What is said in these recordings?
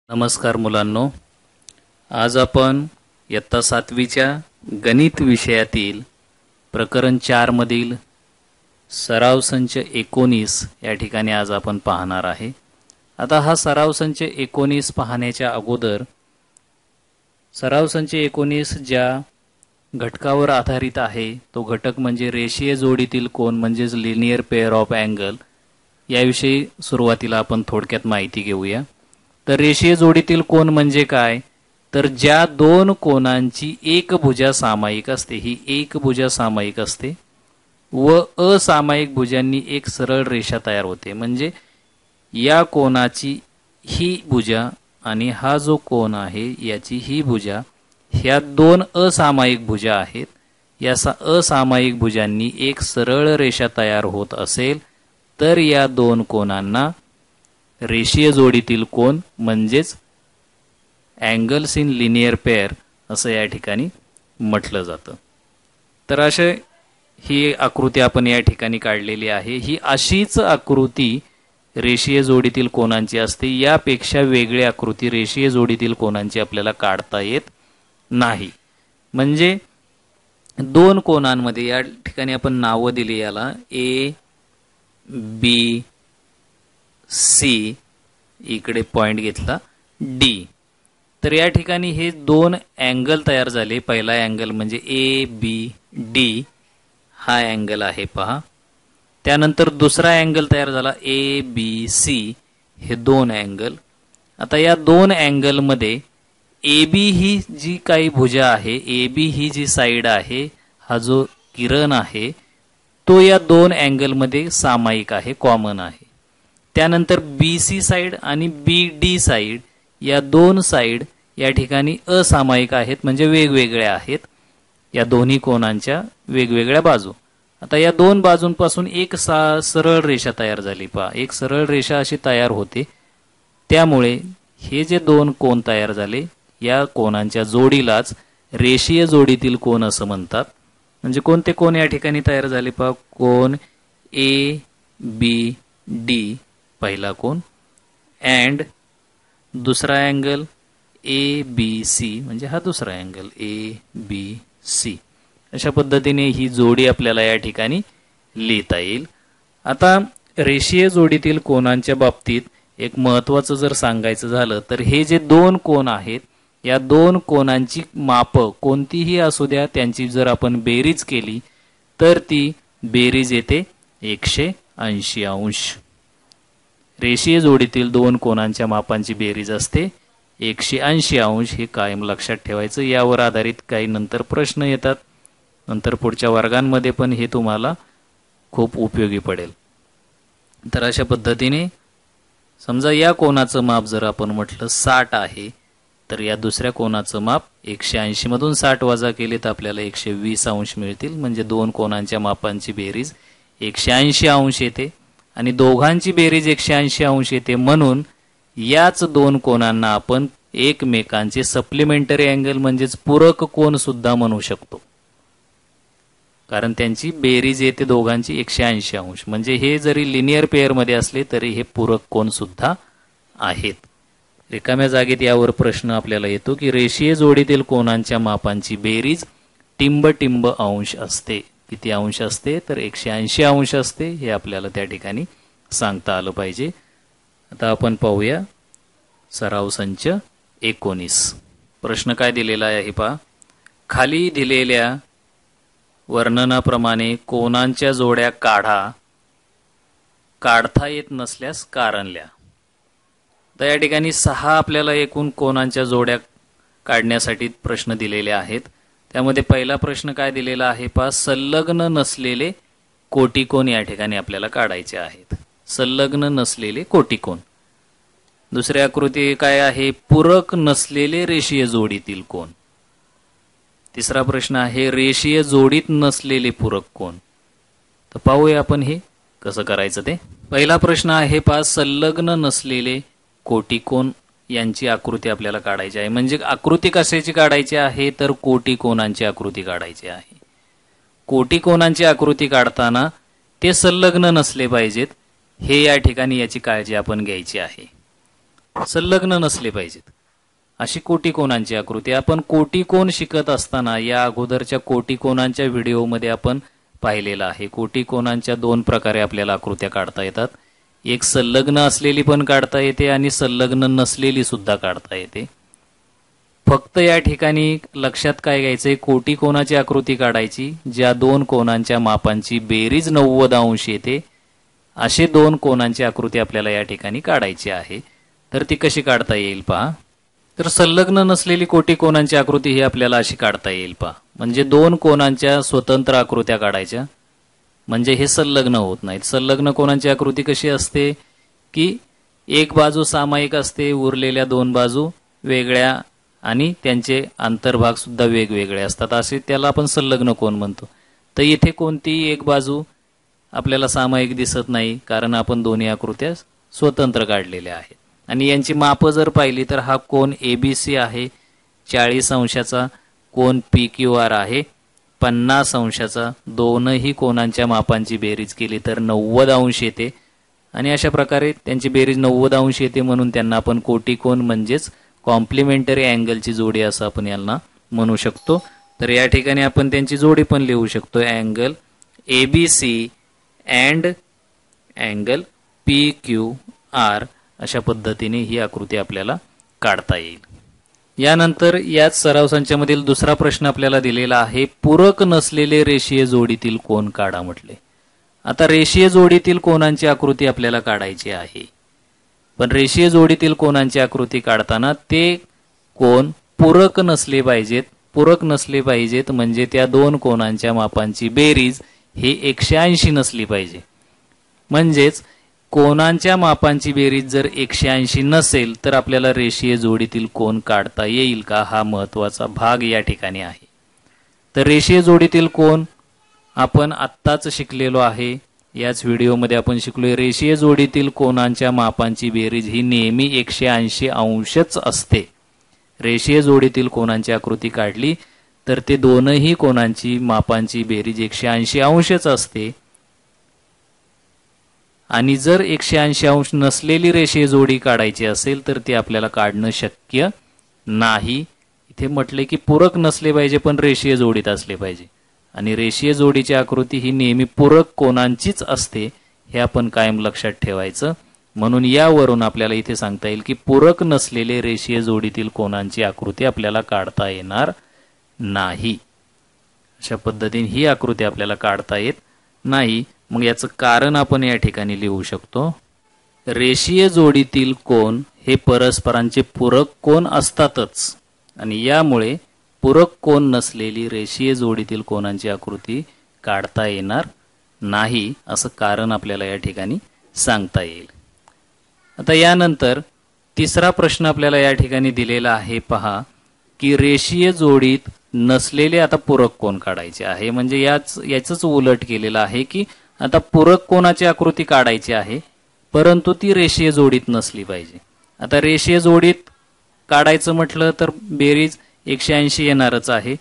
नमस्कार मुलांनो, आज आपण इयत्ता 7वीच्या गणित विषयातील प्रकरण 4 मधील सराव संच 19 या ठिकाणी आज आपण पाहणार आहे। आता हा सराव संच 19 पाहण्याच्या अगोदर सराव संच 19 ज्या घटकावर आधारित आहे तो घटक म्हणजे रेषीय जोडीतील कोन म्हणजेच लिनियर पेअर ऑफ अँगल याविषयी सुरुवातीला आपण थोडक्यात माहिती घेऊया। तर रेषीय जोडीतील कोन म्हणजे काय, तर ज्या दोन कोनांची एकभुजा सामायिक असते, ही एकभुजा सामायिक असते व असामायिक भुजांनी एक सरळ रेषा तयार होते। म्हणजे या कोनाची ही भुजा आणि हा जो कोन आहे याची ही भुजा, ह्या दोन असामायिक भुजा आहेत। या असामायिक भुजांनी एक सरळ रेषा तयार होत असेल तर या दोन कोनांना रेषीय जोडीतील कोन म्हणजेच अँगल्स इन लिनियर पेअर असं या ठिकाणी म्हटलं जातं। तर अशा ही आकृती आपण या ठिकाणी काढलेली आहे। ही अशीच आकृती रेषीय जोडीतील कोनांची असते, यापेक्षा वेगळी आकृती रेषीय जोडीतील कोनांची आपल्याला काढता येत नाही। म्हणजे दोन कोनांमध्ये या ठिकाणी आपण नाव दिली याला ए बी सी, इकडे पॉइंट घेतला डी। तर या ठिकाणी हे दोन अँगल तयार झाले। पहिला अँगल म्हणजे ए बी डी हा अँगल आहे पहा। त्यानंतर दुसरा अँगल तयार झाला ए बी सी, हे दोन अँगल। आता या दोन अँगल मध्ये ए बी ही जी काही भुजा आहे, A B he G side आहे, हा जो किरण आहे तो या दोन अँगल मध्ये सामायिक आहे, कॉमन आहे। त्यानंतर बी सी साइड आणि बी डी साइड या दोन साइड या ठिकाणी असामायिक आहेत, म्हणजे वेगवेगळ्या आहेत या दोन्ही कोनांच्या वेगवेगळ्या बाजू। आता या दोन बाजूंपासून एक सरळ रेषा तयार झाली पहा, एक सरळ रेषा अशी तयार होते। त्यामुळे हे जे दोन कोन तयार झाले या कोनांच्या जोडीलाच रेषीय जोडीतील कोन असं म्हणतात। म्हणजे कोणते कोन या ठिकाणी तयार झाले पहा, कोन ए बी डी पहिला कोन अँड दुसरा अँगल ए बी सी, म्हणजे हा दुसरा अँगल ए बी सी। अशा पद्धतीने ही जोडी आपल्याला या ठिकाणी लिहिता येईल। आता रेषीय जोडीतील कोनांच्या बाबतीत एक महत्त्वाचं जर सांगायचं झालं तर हे जे दोन कोन आहेत या दोन कोनांची माप कोणतीही असू द्या, त्यांची जर आपण बेरीज केली तर ती बेरीज येते 180 अंश। रेषीय जोडीतील दोन कोनांच्या मापांची बेरीज असते 180 अंश। हे कायम लक्षात ठेवायचं। यावर आधारित काही नंतर प्रश्न येतात, नंतर पुढच्या वर्गांमध्ये पण हे तुम्हाला खूप उपयोगी पडेल। तर अशा पद्धतीने समजा या कोनाचं माप जर आपण म्हटलं 60 आहे तर या दुसऱ्या कोनाचं माप 180 मधून 60 वजा केले तर आपल्याला 120 अंश मिळतील। म्हणजे दोन कोनांच्या मापांची बेरीज 180 अंश येते आणि दोघांची बेरीज 180 अंश येते। म्हणून याच दोन कोनांना आपण एकमेकांचे सप्लिमेंटरी अँगल म्हणजेच पूरक कोन सुद्धा म्हणू शकतो, कारण त्यांची बेरीज येते दोघांची 180 अंश। म्हणजे हे जरी लिनियर पेअर मध्ये असले तरी हे पूरक कोन सुद्धा आहेत। रिकाम्या जागेत यावर प्रश्न आपल्याला येतो की रेषीय जोडीतील कोनांच्या मापांची बेरीज टिंब अंश असते। किती अंश असते तर 180 अंश असते, हे आपल्याला त्या ठिकाणी सांगता आलं पाहिजे। आता आपण पाहूया सराव संच 19। प्रश्न काय दिलेला आहे पहा, खाली दिलेल्या वर्णनाप्रमाणे कोनांच्या जोड्या काढता येत नसल्यास कारण लिहा। तर या ठिकाणी 6 आपल्याला एकूण कोनांच्या जोड्या काढण्यासाठी प्रश्न दिलेले आहेत। त्यामध्ये पहिला प्रश्न काय दिलेला आहे पहा, संलग्न नसलेले कोटिकोन या ठिकाणी आपल्याला काढायचे आहेत, संलग्न नसलेले कोटिकोन। दुसरी आकृती काय आहे, पूरक नसलेले रेषीय जोडीतील कोन। तिसरा प्रश्न आहे रेषीय जोडीत नसलेले पूरक कोन। तर पाहूया आपण हे कसं करायचं ते। पहिला प्रश्न आहे पहा, संलग्न नसलेले कोटिकोन यांची आकृती आपल्याला काढायची आहे। म्हणजे आकृती कशाची काढायची आहे तर कोटिकोनांची आकृती काढायची आहे। कोटिकोनांची आकृती काढताना ते संलग्न नसले पाहिजेत, हे या ठिकाणी याची काळजी आपण घ्यायची आहे। संलग्न नसले पाहिजेत अशी कोटिकोनांची आकृती. आपण कोटिकोन शिकत असताना या अगोदरच्या कोटिकोनांच्या व्हिडिओमध्ये आपण पाहिलेला आहे. कोटिकोनांच्या दोन प्रकारे आपल्याला आकृत्या काढता येतात. एक संलग्न असलेली पण काढता येते आणि संलग्न नसलेली सुद्धा काढता येते. फक्त या ठिकाणी लक्षात काय घ्यायचंय, कोटिकोनाची आकृती काढायची ज्या दोन कोनांच्या मापांची बेरीज 90 अंश येते असे दोन कोनांची आकृती आपल्याला या ठिकाणी काढायची आहे. तर ती कशी काढता येईल पहा. तर संलग्न नसलेली कोटिकोनांची आकृती ही आपल्याला अशी काढता येईल पहा. म्हणजे दोन कोनांच्या स्वतंत्र आकृत्या काढायच्या, म्हणजे हे संलग्न होत नाहीत. संलग्न कोनांची आकृती कशी असते की एक बाजू सामायिक असते, उरलेल्या दोन बाजू वेगळ्या आणि त्यांचे अंतर्भाग सुद्धा वेगवेगळे असतात, असे त्याला आपण संलग्न कोन म्हणतो. तर इथे कोणतीही एक बाजू आपल्याला सामायिक दिसत नाही, कारण आपण दोन्ही आकृत्या स्वतंत्र काढलेल्या आहेत. आणि यांची मापं जर पाहिली तर हा कोन ABC आहे 40 अंशाचा, कोन PQR आहे 50 अंशाचा. दोनही कोनांच्या मापांची बेरीज केली तर 90 अंश येते आणि अशा प्रकारे त्यांची बेरीज 90 अंश येते, म्हणून त्यांना आपण कोटिकोन म्हणजेच कॉम्प्लिमेंटरी अँगलची जोडी असं आपण यांना म्हणू शकतो. तर या ठिकाणी आपण त्यांची जोडी पण लिहू शकतो, angle ABC and angle PQR. अशा पद्धतीने ही आकृती आपल्याला काढता येईल. यानंतर याच सराव संचामधील दुसरा प्रश्न आपल्याला दिलेला आहे, पूरक नसलेले रेषीय जोडीतील कोन काढा म्हटले. आता रेषीय जोडीतील कोनांची आकृती आपल्याला काढायची आहे, पण रेषीय जोडीतील कोनांची आकृती काढताना ते कोन पूरक नसले पाहिजेत. पूरक नसले पाहिजेत म्हणजे त्या दोन कोनांच्या मापांची बेरीज ही 180 नसली पाहिजे. म्हणजेच कोनांच्या मापांची बेरीज जर 180 नसेल तर आपल्याला रेषीय जोडीतील कोन काढता येईल का, हा महत्त्वाचा भाग या ठिकाणी आहे. तर रेषीय जोडीतील कोन आपण आत्ताच शिकलेलो आहे. याच व्हिडिओमध्ये आपण शिकलोय रेषीय जोडीतील कोनांच्या मापांची बेरीज ही नेहमी 180 अंशच असते. रेषीय जोडीतील कोनांची आकृती काढली तर ते दोनही कोनांची मापांची बेरीज 180 अंशच असते. आणि जर 180 अंश नसलेली रेषीय जोडी काढायची असेल तर ती आपल्याला काढणं शक्य नाही. इथे म्हटले की पूरक नसले पाहिजे पण रेषीय जोडीत असले पाहिजे, आणि रेषीय जोडीची आकृती ही नेहमी पूरक कोनांचीच असते, हे आपण कायम लक्षात ठेवायचं. म्हणून यावरून आपल्याला इथे सांगता येईल की पूरक नसलेले रेषीय जोडीतील कोनांची आकृती आपल्याला काढता येणार नाही. अशा पद्धतीने ही आकृती आपल्याला काढता येत नाही. मग याचं कारण आपण या ठिकाणी लिहू शकतो, रेषीय जोडीतील कोन हे परस्परांचे पूरक कोन असतातच, आणि यामुळे पूरक कोन नसलेली रेषीय जोडीतील कोनांची आकृती काढता येणार नाही असं कारण आपल्याला या ठिकाणी सांगता येईल. आता यानंतर तिसरा प्रश्न आपल्याला या ठिकाणी दिलेला आहे पहा, की रेषीय जोडीत नसलेले आता पूरक कोन काढायचे आहे. म्हणजे याचंच उलट केलेलं आहे की आता पूरक कोनाची आकृती काढायची आहे परंतु ती रेषीय जोडीत नसली पाहिजे. आता रेषीय जोडीत काढायचं म्हटलं तर बेरीज 180 येणारच आहे,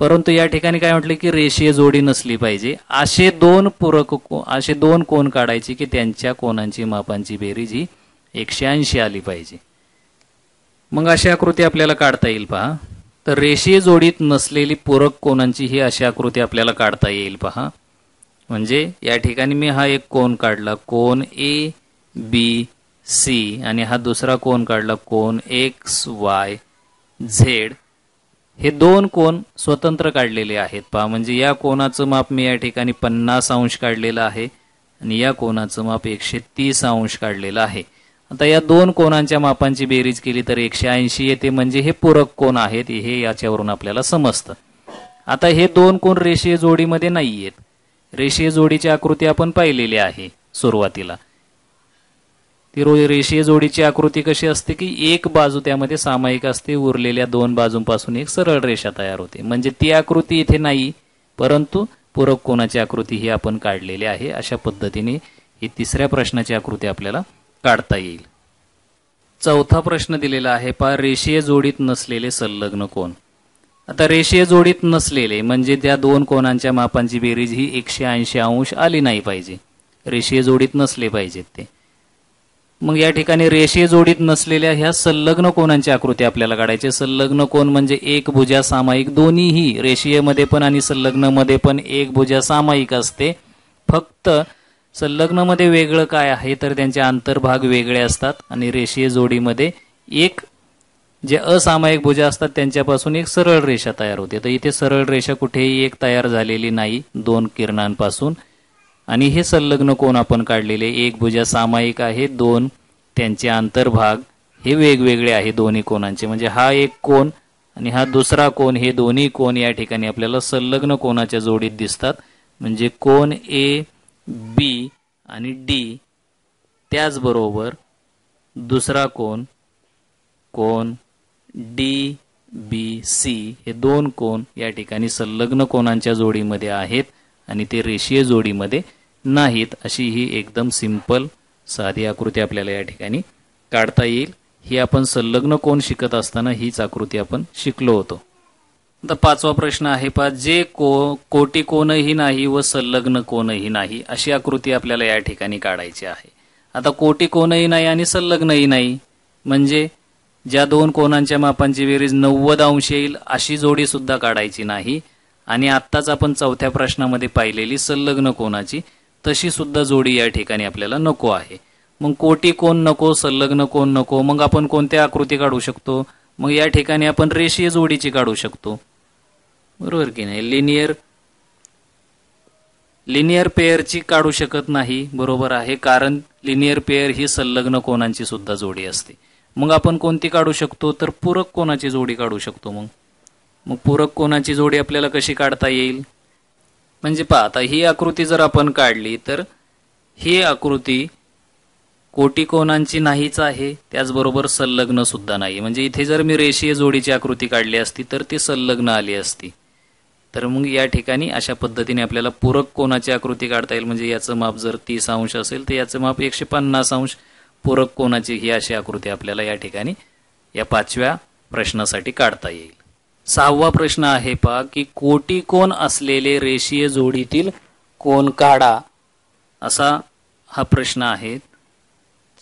परंतु या ठिकाणी काय म्हटलं की रेषीय जोडी नसली पाहिजे. असे दोन कोन काढायचे की त्यांच्या कोनांची मापांची बेरीज ही 180 आली पाहिजे. मग अशी आकृती आपल्याला काढता येईल पहा. तर रेषीय जोडीत नसलेली पूरक कोनांची ही अशी आकृती आपल्याला काढता येईल पहा. म्हणजे या ठिकाणी मी हा एक कोन काढला, कोन ABC, आणि हा दुसरा कोन काढला, कोन XYZ. हे दोन कोन स्वतंत्र काढलेले आहेत पहा. म्हणजे या कोनाचं माप मी या ठिकाणी 50 अंश काढलेलं आहे आणि या कोनाचं माप 130 अंश काढलेलं आहे. आता या दोन कोनांच्या मापांची बेरीज केली तर 180 येते, म्हणजे हे पूरक कोन आहेत, हे याच्यावरून आपल्याला समजतं. आता हे दोन कोन रेषीय जोडीमध्ये नाही आहेत. रेषीय जोडीची आकृती आपण पाहिलेली आहे सुरुवातीला. ती रेषीय जोडीची आकृती कशी असते की एक बाजू त्यामध्ये सामायिक असते, उरलेल्या दोन बाजूंपासून एक सरळ रेषा तयार होते. म्हणजे ती आकृती इथे नाही, परंतु पूरक कोनाची आकृती ही आपण काढलेली आहे. अशा पद्धतीने ही तिसऱ्या प्रश्नाची आकृती आपल्याला काढता येईल. चौथा प्रश्न दिलेला आहे पहा, रेषीय जोडीत नसलेले संलग्न कोन. आता रेषीय जोडीत नसलेले म्हणजे त्या दोन कोनांच्या मापांची बेरीज ही 180 अंश आली नाही पाहिजे, रेषीय जोडीत नसले पाहिजेत ते. मग या ठिकाणी रेषीय जोडीत नसलेल्या ह्या संलग्न कोनांची आकृती आपल्याला काढायची. संलग्न कोन म्हणजे एकभुजा सामायिक, दोन्हीही रेषीयमध्ये पण आणि संलग्नमध्ये पण एकभुजा सामायिक असते. फक्त संलग्नमध्ये वेगळं काय आहे तर त्यांचे अंतर्भाग वेगळे असतात आणि रेषीय जोडीमध्ये एक जे असामायिक भुजा असतात त्यांच्यापासून एक सरळ रेषा तयार होते. तर इथे सरळ रेषा कुठेही एक तयार झालेली नाही दोन किरणांपासून. आणि हे संलग्न कोन आपण काढलेले एक भुजा सामायिक आहे, दोन त्यांचे अंतर्भाग हे वेगवेगळे आहे दोन्ही कोनांचे. म्हणजे हा एक कोन आणि हा दुसरा कोन, हे दोन्ही कोन या ठिकाणी आपल्याला संलग्न कोनाच्या जोडीत दिसतात. म्हणजे कोन ए बी आणि डी, त्याचबरोबर दुसरा कोन कोन डी बी सी, हे दोन कोन या ठिकाणी संलग्न कोनांच्या जोडीमध्ये आहेत आणि ते रेषीय जोडीमध्ये नाहीत. अशी ही एकदम सिंपल साधी आकृती आपल्याला या ठिकाणी काढता येईल. ही आपण संलग्न कोन शिकत असताना हीच आकृती आपण शिकलो होतो. आता पाचवा प्रश्न आहे पहा, जे कोटी कोनही नाही व संलग्न कोनही नाही अशी आकृती आपल्याला या ठिकाणी काढायची आहे. आता कोटी कोनही नाही आणि संलग्नही नाही म्हणजे ज्या दोन कोनांच्या मापांची बेरीज 90 अंश येईल अशी जोडी सुद्धा काढायची नाही. आणि आत्ताच आपण चौथ्या प्रश्नामध्ये पाहिलेली संलग्न कोनाची तशी सुद्धा जोडी या ठिकाणी आपल्याला नको आहे. मग कोटी कोन नको, संलग्न कोन नको, मग आपण कोणत्या आकृती काढू शकतो? मग या ठिकाणी आपण रेषीय जोडीची काढू शकतो, बरोबर की नाही? लिनियर पेअरची काढू शकत नाही, बरोबर आहे, कारण लिनियर पेअर ही संलग्न कोनांची सुद्धा जोडी असते. मग आपण कोणती काढू शकतो तर पूरक कोनाची जोडी काढू शकतो. मग पूरक कोनाची जोडी आपल्याला कशी काढता येईल? म्हणजे पहा, आता ही आकृती जर आपण काढली तर ही आकृती कोटी कोनांची नाहीच आहे, त्याचबरोबर संलग्न सुद्धा नाही. म्हणजे इथे जर मी रेषीय जोडीची आकृती काढली असती तर ती संलग्न आली असती. तर मग या ठिकाणी अशा पद्धतीने आपल्याला पूरक कोनाची आकृती काढता येईल. म्हणजे याचं माप जर 30 अंश असेल तर याचं माप 150 अंश पूरक कोनाची ही अशी आकृती आपल्याला या ठिकाणी या पाचव्या प्रश्नासाठी काढता येईल. सहावा प्रश्न आहे पहा की कोटी कोन असलेले रेषीय जोडीतील कोन काढा, असा हा प्रश्न आहे.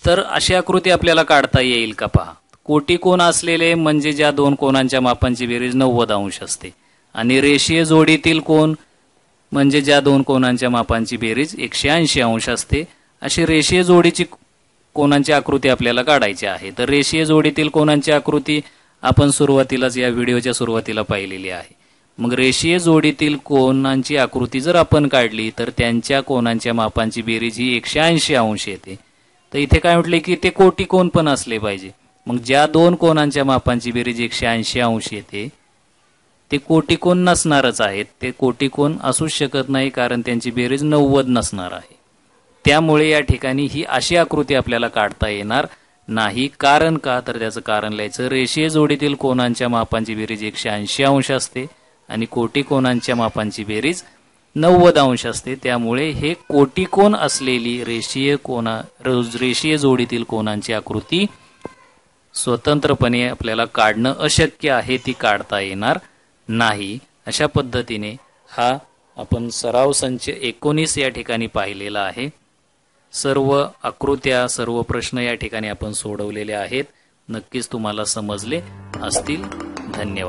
तर अशी आकृती आपल्याला काढता येईल का? पहा, कोटी कोन असलेले म्हणजे ज्या दोन कोनांच्या मापांची बेरीज 90 अंश असते आणि रेषीय जोडीतील कोन म्हणजे ज्या दोन कोनांच्या मापांची बेरीज 180 अंश असते. अशी रेषीय जोडीची कोनांची आकृती आपल्याला काढायची आहे. तर रेषीय जोडीतील कोनांची आकृती आपण सुरुवातीलाच या व्हिडिओच्या सुरुवातीला पाहिलेली आहे. मग रेषीय जोडीतील कोनांची आकृती जर आपण काढली तर त्यांच्या कोनांच्या मापांची बेरीज ही 180 अंश येते. तर इथे काय म्हटले की ते कोटी कोन पण असले पाहिजे. मग ज्या दोन कोनांच्या मापांची बेरीज 180 अंश येते ते कोटी कोन नसणारच आहेत. ते कोटी कोन असूच शकत नाही कारण त्यांची बेरीज 90 नसणार आहे. त्यामुळे या ठिकाणी ही अशी आकृती आपल्याला काढता येणार नाही. कारण का? तर त्याचं कारण लिहायचं, रेषीय जोडीतील कोनांच्या मापांची बेरीज 180 अंश असते आणि कोटी कोनांच्या मापांची बेरीज 90 अंश असते. त्यामुळे हे कोटी कोन असलेली रेषीय जोडीतील कोनांची आकृती स्वतंत्रपणे आपल्याला काढणं अशक्य आहे, ती काढता येणार नाही. अशा पद्धतीने हा आपण सराव संच 19 या ठिकाणी पाहिलेला आहे. सर्व आकृत्या, सर्व प्रश्न या ठिकाणी आपण सोडवलेले आहेत. नक्कीच तुम्हाला समजले असतील. धन्यवाद.